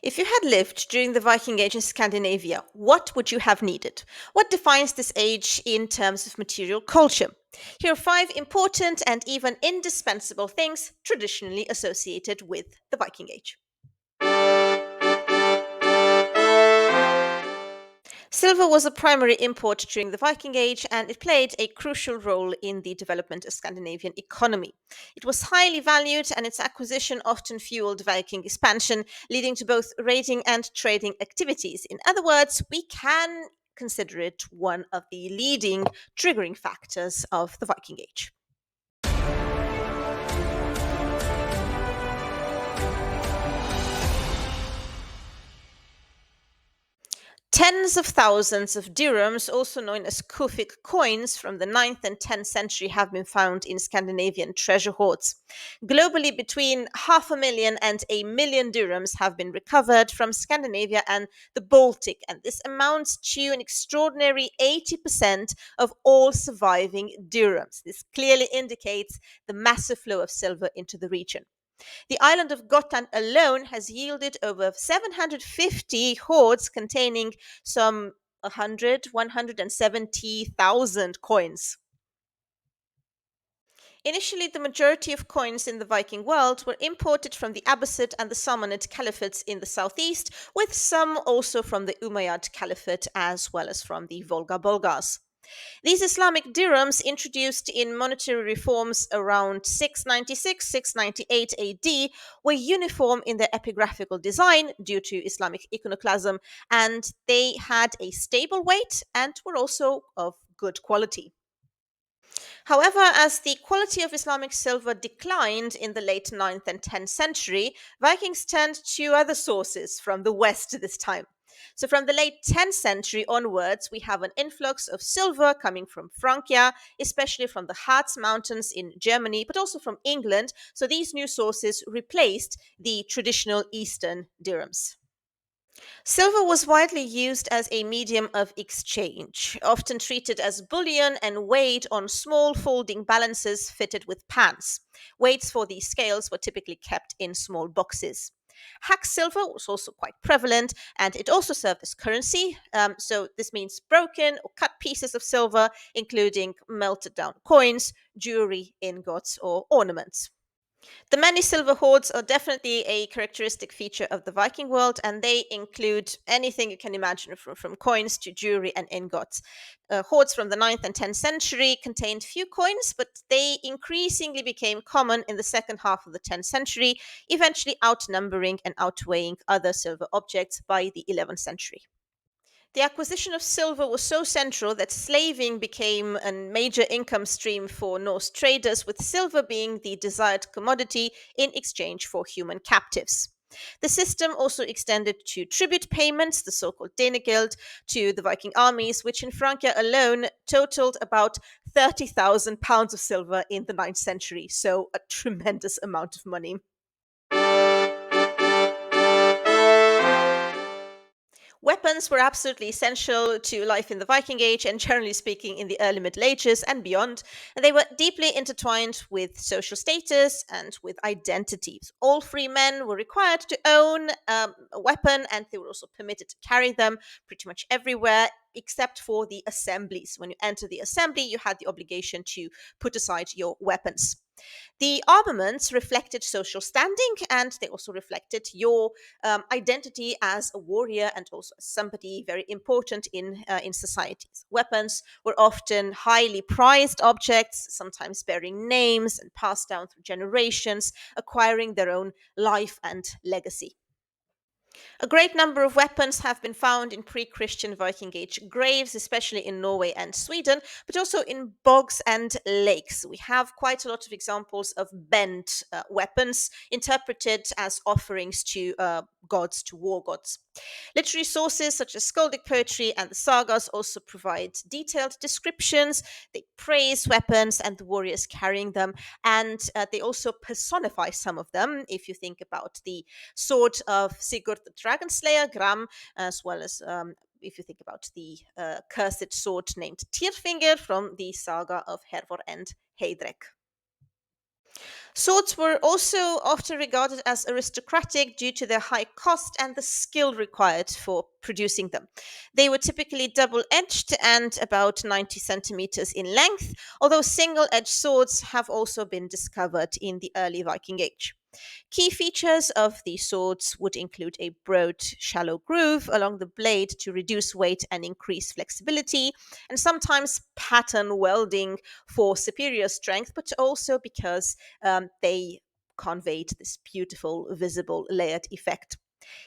If you had lived during the Viking Age in Scandinavia, what would you have needed? What defines this age in terms of material culture? Here are five important and even indispensable things traditionally associated with the Viking Age. Silver was a primary import during the Viking Age and it played a crucial role in the development of Scandinavian economy. It was highly valued and its acquisition often fueled Viking expansion, leading to both raiding and trading activities. In other words, we can consider it one of the leading triggering factors of the Viking Age. Tens of thousands of dirhams, also known as Kufic coins, from the 9th and 10th century have been found in Scandinavian treasure hoards. Globally, between 500,000 and 1,000,000 dirhams have been recovered from Scandinavia and the Baltic, and this amounts to an extraordinary 80% of all surviving dirhams. This clearly indicates the massive flow of silver into the region. The island of Gotland alone has yielded over 750 hoards containing some 170,000 coins. Initially, the majority of coins in the Viking world were imported from the Abbasid and the Samanid caliphates in the southeast, with some also from the Umayyad Caliphate as well as from the Volga Bulgars. These Islamic dirhams, introduced in monetary reforms around 696 698 AD, were uniform in their epigraphical design due to Islamic iconoclasm, and they had a stable weight and were also of good quality. However, as the quality of Islamic silver declined in the late 9th and 10th century, Vikings turned to other sources from the west this time. So, from the late 10th century onwards, we have an influx of silver coming from Francia, especially from the Harz Mountains in Germany, but also from England. So, these new sources replaced the traditional Eastern dirhams. Silver was widely used as a medium of exchange, often treated as bullion and weighed on small folding balances fitted with pans. Weights for these scales were typically kept in small boxes. Hack silver was also quite prevalent and it also served as currency. So, this means broken or cut pieces of silver, including melted down coins, jewelry, ingots, or ornaments. The many silver hoards are definitely a characteristic feature of the Viking world, and they include anything you can imagine from coins to jewelry and ingots. Hoards from the 9th and 10th century contained few coins, but they increasingly became common in the second half of the 10th century, eventually outnumbering and outweighing other silver objects by the 11th century. The acquisition of silver was so central that slaving became a major income stream for Norse traders, with silver being the desired commodity in exchange for human captives. The system also extended to tribute payments, the so called Danegild, to the Viking armies, which in Francia alone totaled about 30,000 pounds of silver in the 9th century. So, a tremendous amount of money. Weapons were absolutely essential to life in the Viking Age and, generally speaking, in the early Middle Ages and beyond. And they were deeply intertwined with social status and with identities. All free men were required to own a weapon and they were also permitted to carry them pretty much everywhere. Except for the assemblies. When you enter the assembly, you had the obligation to put aside your weapons. The armaments reflected social standing and they also reflected your identity as a warrior and also as somebody very important in societies. Weapons were often highly prized objects, sometimes bearing names and passed down through generations, acquiring their own life and legacy. A great number of weapons have been found in pre Christian Viking Age graves, especially in Norway and Sweden, but also in bogs and lakes. We have quite a lot of examples of bent weapons interpreted as offerings to gods, to war gods. Literary sources such as skaldic poetry and the sagas also provide detailed descriptions. They praise weapons and the warriors carrying them, and they also personify some of them. If you think about the sword of Sigurd the Dragon Slayer, Gram, as well as if you think about the cursed sword named Tyrfinger from the saga of Hervor and Heidrek. Swords were also often regarded as aristocratic due to their high cost and the skill required for producing them. They were typically double edged and about 90 centimeters in length, although single edged swords have also been discovered in the early Viking Age. Key features of these swords would include a broad, shallow groove along the blade to reduce weight and increase flexibility, and sometimes pattern welding for superior strength, but also because they conveyed this beautiful, visible, layered effect.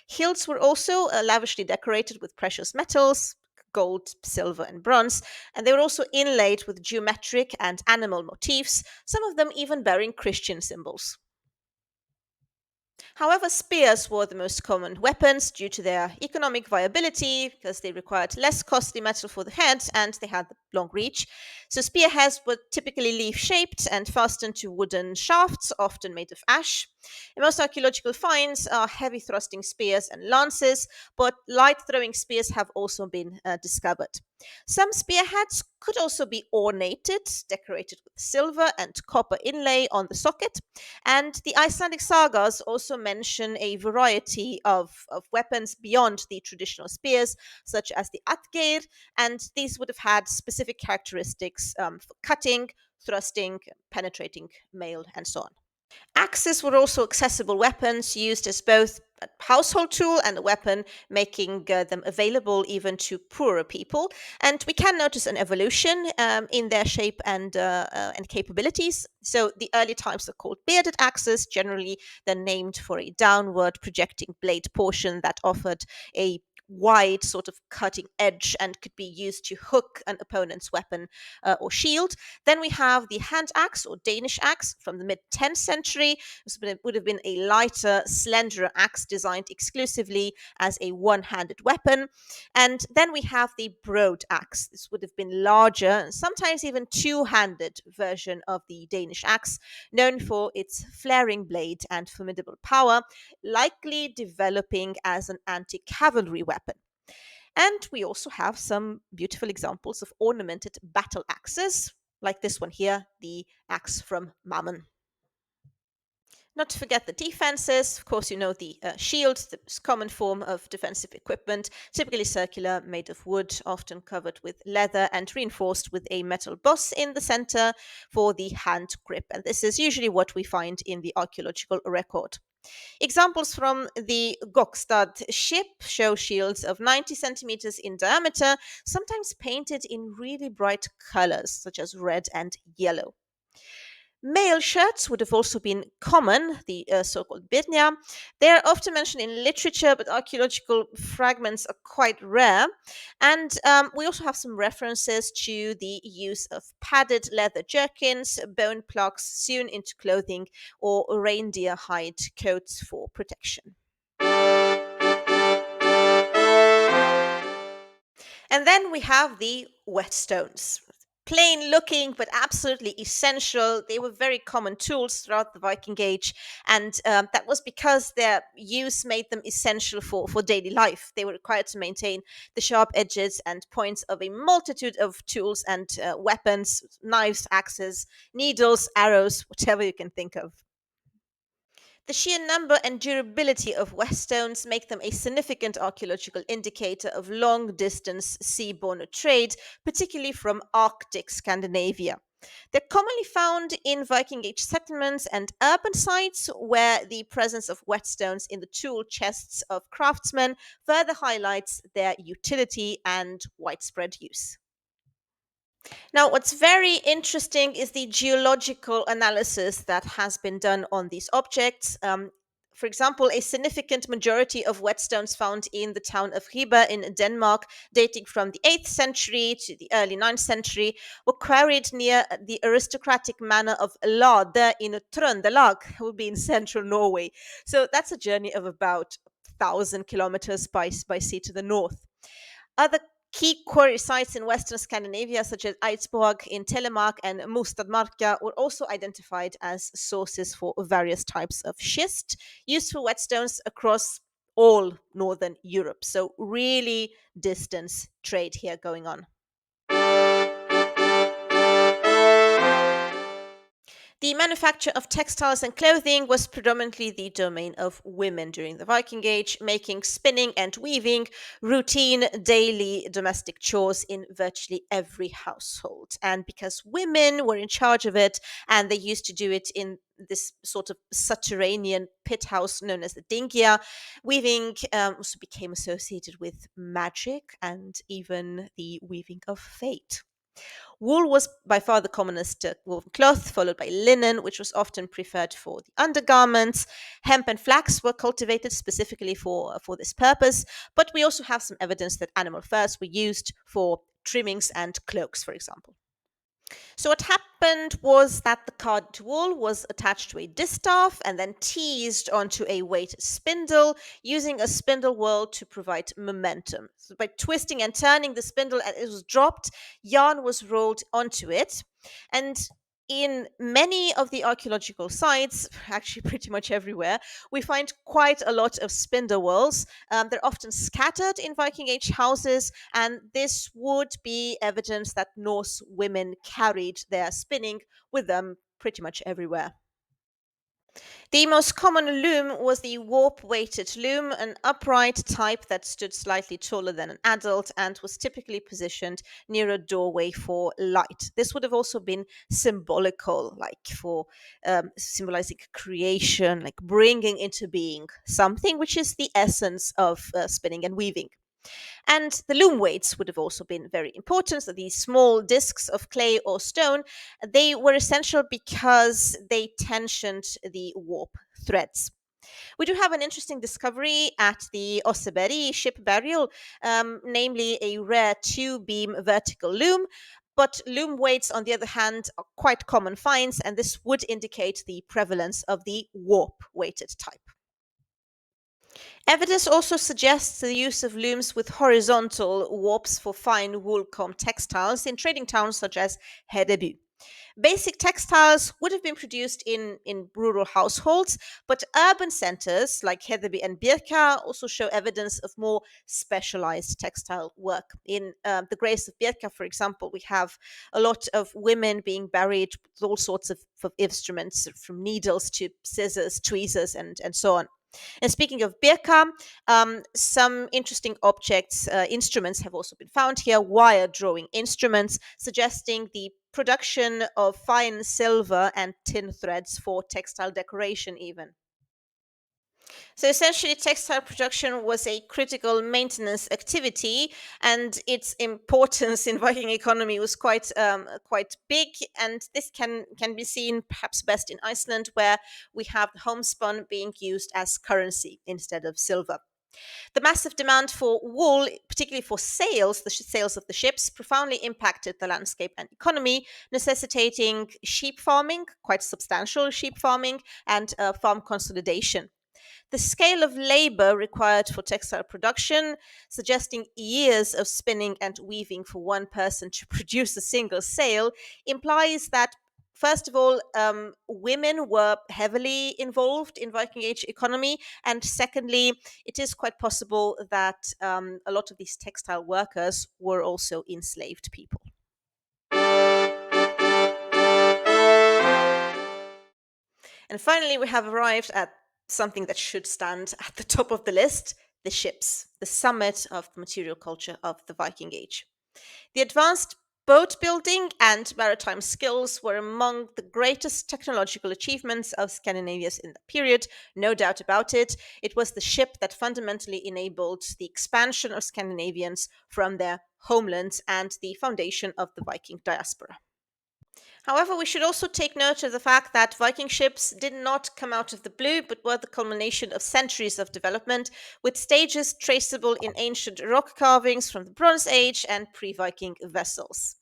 Hilts were also lavishly decorated with precious metals. Gold, silver, and bronze, and they were also inlaid with geometric and animal motifs, some of them even bearing Christian symbols. However, spears were the most common weapons due to their economic viability because they required less costly metal for the head and they had long reach. So, spearheads were typically leaf shaped and fastened to wooden shafts, often made of ash. In most archaeological finds are heavy thrusting spears and lances, but light throwing spears have also been discovered. Some spearheads could also be ornated, decorated with silver and copper inlay on the socket, and the Icelandic sagas also mention a variety of weapons beyond the traditional spears, such as the atgeir, and these would have had specific characteristics for cutting, thrusting, penetrating mail, and so on. Axes were also accessible weapons used as both a household tool and a weapon, making them available even to poorer people. And we can notice an evolution in their shape and capabilities. So the early types are called bearded axes. Generally, they're named for a downward projecting blade portion that offered a wide sort of cutting edge and could be used to hook an opponent's weapon or shield. Then we have the hand axe or Danish axe from the mid 10th century. This would have been a lighter, slenderer axe designed exclusively as a one handed weapon. And then we have the broad axe. This would have been larger, sometimes even two handed version of the Danish axe, known for its flaring blade and formidable power, likely developing as an anti cavalry weapon. And we also have some beautiful examples of ornamented battle axes, like this one here, the axe from Mammon. Not to forget the defenses. Of course, you know the shield, the most common form of defensive equipment, typically circular, made of wood, often covered with leather and reinforced with a metal boss in the center for the hand grip. And this is usually what we find in the archaeological record. Examples from the Gokstad ship show shields of 90 centimeters in diameter, sometimes painted in really bright colors, such as red and yellow. Mail shirts would have also been common, the so called birnia. They are often mentioned in literature, but archaeological fragments are quite rare. And we also have some references to the use of padded leather jerkins, bone plugs sewn into clothing, or reindeer hide coats for protection. And then we have the whetstones. Plain looking, but absolutely essential. They were very common tools throughout the Viking Age, and that was because their use made them essential for daily life. They were required to maintain the sharp edges and points of a multitude of tools and weapons, knives, axes, needles, arrows, whatever you can think of. The sheer number and durability of Whetstones make them a significant archaeological indicator of long distance seaborne trade, particularly from Arctic Scandinavia. They're commonly found in Viking Age settlements and urban sites where the presence of whetstones in the tool chests of craftsmen further highlights their utility and widespread use. Now, what's very interesting is the geological analysis that has been done on these objects. For example, a significant majority of whetstones found in the town of Ribe in Denmark, dating from the 8th century to the early 9th century, were quarried near the aristocratic manor of Lade in Trøndelag, would be in central Norway. So that's a journey of about 1,000 kilometers by sea to the north. Other key quarry sites in Western Scandinavia, such as Eidsborg in Telemark and Mostadmarka, were also identified as sources for various types of schist used for whetstones across all northern Europe. So, really distance trade here going on. The manufacture of textiles and clothing was predominantly the domain of women during the Viking Age, making spinning and weaving routine daily domestic chores in virtually every household. And because women were in charge of it, and they used to do it in this sort of subterranean pit house known as the dingia, weaving also became associated with magic and even the weaving of fate. Wool was by far the commonest woven cloth, followed by linen, which was often preferred for the undergarments. Hemp and flax were cultivated specifically for this purpose, but we also have some evidence that animal furs were used for trimmings and cloaks, for example. So what happened was that the carded wool was attached to a distaff and then teased onto a weighted spindle, using a spindle whorl to provide momentum. So by twisting and turning the spindle as it was dropped, yarn was rolled onto it. And in many of the archaeological sites, actually pretty much everywhere, we find quite a lot of spindle whorls. They're often scattered in Viking Age houses, and this would be evidence that Norse women carried their spinning with them pretty much everywhere. The most common loom was the warp weighted loom, an upright type that stood slightly taller than an adult and was typically positioned near a doorway for light. This would have also been symbolical, like for symbolizing creation, like bringing into being something, which is the essence of spinning and weaving. And the loom weights would have also been very important. So these small discs of clay or stone, they were essential because they tensioned the warp threads. We do have an interesting discovery at the Oseberg ship burial, namely a rare two-beam vertical loom. But loom weights, on the other hand, are quite common finds, and this would indicate the prevalence of the warp-weighted type. Evidence also suggests the use of looms with horizontal warps for fine wool-comb textiles in trading towns such as Hedeby. Basic textiles would have been produced in rural households, but urban centers like Hedeby and Birka also show evidence of more specialized textile work. In the graves of Birka, for example, we have a lot of women being buried with all sorts of instruments, from needles to scissors, tweezers, and so on. And speaking of Birka, some interesting objects, instruments have also been found here, wire drawing instruments, suggesting the production of fine silver and tin threads for textile decoration, even. So essentially, textile production was a critical maintenance activity, and its importance in Viking economy was quite big. And this can be seen perhaps best in Iceland, where we have the homespun being used as currency instead of silver. The massive demand for wool, particularly for sails, the sails of the ships, profoundly impacted the landscape and economy, necessitating sheep farming, quite substantial sheep farming, and farm consolidation. The scale of labor required for textile production, suggesting years of spinning and weaving for one person to produce a single sail, implies that, first of all, women were heavily involved in Viking Age economy, and secondly, it is quite possible that a lot of these textile workers were also enslaved people. And finally, we have arrived at something that should stand at the top of the list: the ships, the summit of the material culture of the Viking Age. The advanced boat building and maritime skills were among the greatest technological achievements of Scandinavians in the period, no doubt about it. It was the ship that fundamentally enabled the expansion of Scandinavians from their homelands and the foundation of the Viking diaspora. However, we should also take note of the fact that Viking ships did not come out of the blue, but were the culmination of centuries of development, with stages traceable in ancient rock carvings from the Bronze Age and pre Viking vessels.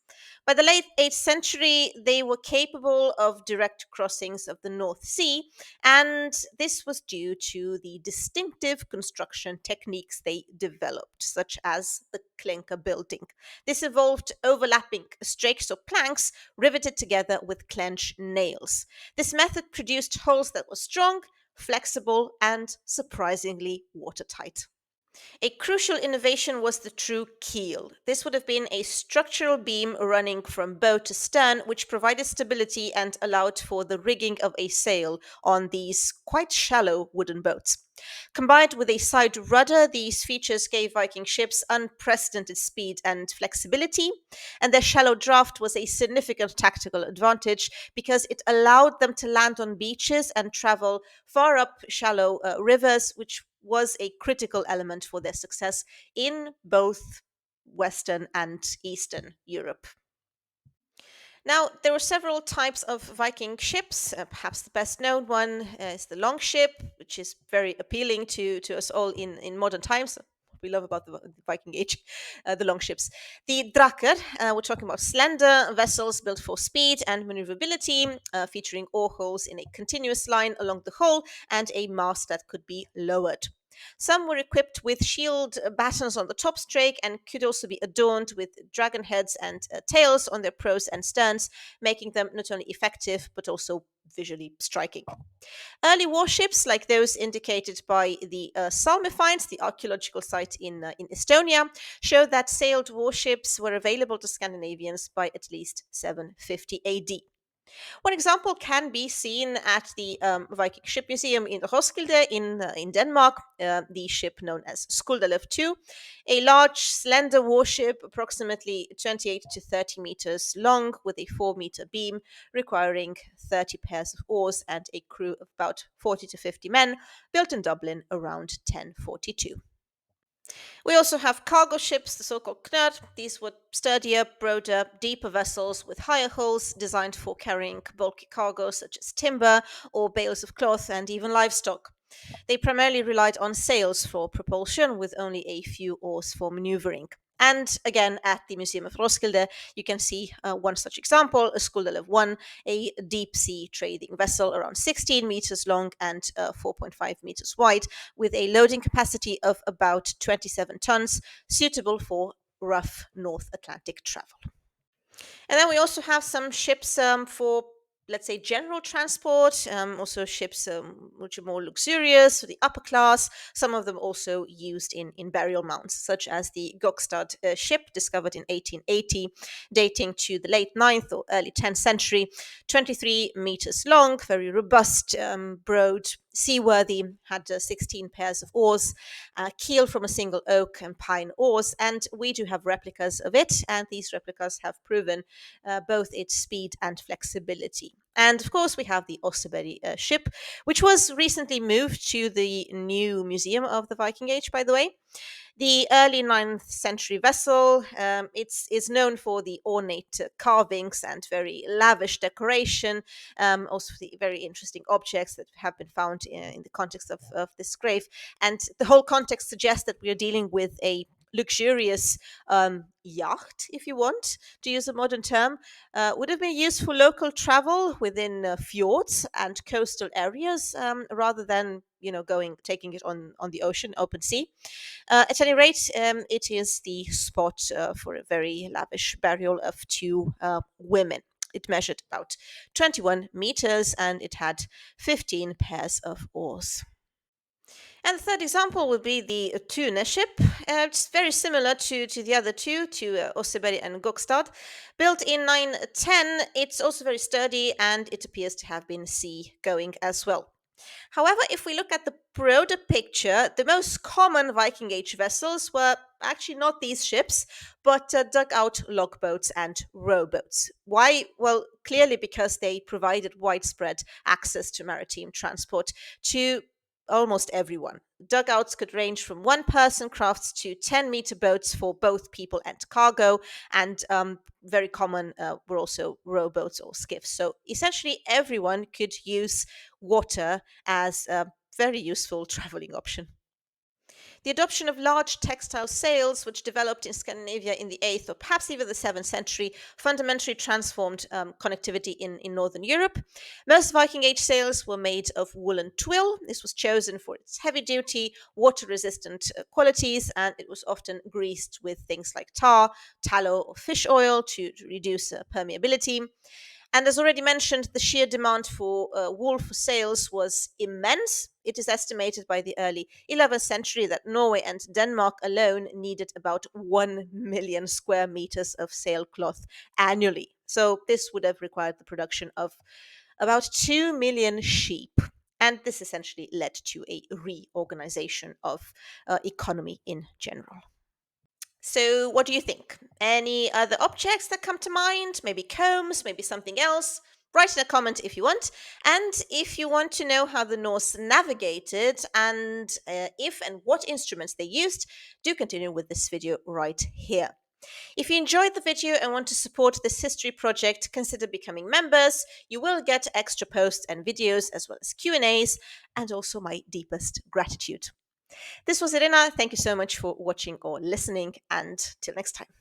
By the late 8th century, they were capable of direct crossings of the North Sea, and this was due to the distinctive construction techniques they developed, such as the clinker building. This involved overlapping strakes or planks riveted together with clench nails. This method produced hulls that were strong, flexible, and surprisingly watertight. A crucial innovation was the true keel. This would have been a structural beam running from bow to stern, which provided stability and allowed for the rigging of a sail on these quite shallow wooden boats. Combined with a side rudder, these features gave Viking ships unprecedented speed and flexibility, and their shallow draft was a significant tactical advantage because it allowed them to land on beaches and travel far up shallow rivers, which was a critical element for their success in both Western and Eastern Europe. Now, there were several types of Viking ships. Perhaps the best known one is the longship, which is very appealing to us all in modern times. We love about the Viking Age, the longships. The Drakkar, we're talking about slender vessels built for speed and maneuverability, featuring oar holes in a continuous line along the hull and a mast that could be lowered. Some were equipped with shield battens on the top strake and could also be adorned with dragon heads and tails on their prows and sterns, making them not only effective but also visually striking. Early warships, like those indicated by the Salme finds, the archaeological site in Estonia, show that sailed warships were available to Scandinavians by at least 750 AD. One example can be seen at the Viking Ship Museum in Roskilde in Denmark, the ship known as Skuldalev II, a large, slender warship approximately 28 to 30 meters long with a 4-meter beam, requiring 30 pairs of oars and a crew of about 40 to 50 men, built in Dublin around 1042. We also have cargo ships, the so called knut. These were sturdier, broader, deeper vessels with higher hulls designed for carrying bulky cargo such as timber or bales of cloth and even livestock. They primarily relied on sails for propulsion, with only a few oars for maneuvering. And again, at the Museum of Roskilde, you can see one such example, a Skuldalev 1, a deep sea trading vessel around 16 meters long and 4.5 meters wide, with a loading capacity of about 27 tons, suitable for rough North Atlantic travel. And then we also have some ships for, let's say, general transport, also ships which are more luxurious for the upper class. Some of them also used in burial mounds, such as the Gokstad ship discovered in 1880, dating to the late 9th or early 10th century, 23 meters long, very robust, broad, seaworthy, had 16 pairs of oars, keel from a single oak and pine oars, and we do have replicas of it, and these replicas have proven both its speed and flexibility. And of course, we have the Oseberg ship, which was recently moved to the new museum of the Viking Age, by the way. The early 9th century vessel, is known for the ornate carvings and very lavish decoration, also the very interesting objects that have been found in the context of this grave. And the whole context suggests that we are dealing with a luxurious yacht, if you want to use a modern term, would have been used for local travel within fjords and coastal areas, rather than taking it on the ocean, open sea. At any rate, it is the spot for a very lavish burial of two women. It measured about 21 meters and it had 15 pairs of oars. And the third example would be the Tune ship. It's very similar to the other two, to Oseberg and Gokstad. Built in 910, it's also very sturdy and it appears to have been sea-going as well. However, if we look at the broader picture, the most common Viking Age vessels were actually not these ships, but dugout logboats and rowboats. Why? Well, clearly because they provided widespread access to maritime transport to almost everyone. Dugouts could range from one-person crafts to 10-meter boats for both people and cargo, and very common were also rowboats or skiffs. So essentially, everyone could use water as a very useful traveling option. The adoption of large textile sails, which developed in Scandinavia in the 8th or perhaps even the 7th century, fundamentally transformed connectivity in Northern Europe. Most Viking Age sails were made of woolen twill. This was chosen for its heavy duty, water resistant qualities, and it was often greased with things like tar, tallow, or fish oil to reduce permeability. And as already mentioned, the sheer demand for wool for sales was immense. It is estimated by the early 11th century that Norway and Denmark alone needed about 1 million square meters of sailcloth annually. So this would have required the production of about 2 million sheep. And this essentially led to a reorganization of economy in general. So, what do you think? Any other objects that come to mind? Maybe combs, maybe something else? Write in a comment if you want. And if you want to know how the Norse navigated and if and what instruments they used, do continue with this video right here. If you enjoyed the video and want to support this history project, consider becoming members. You will get extra posts and videos as well as Q&As and also my deepest gratitude. This was Irina. Thank you so much for watching or listening, and till next time.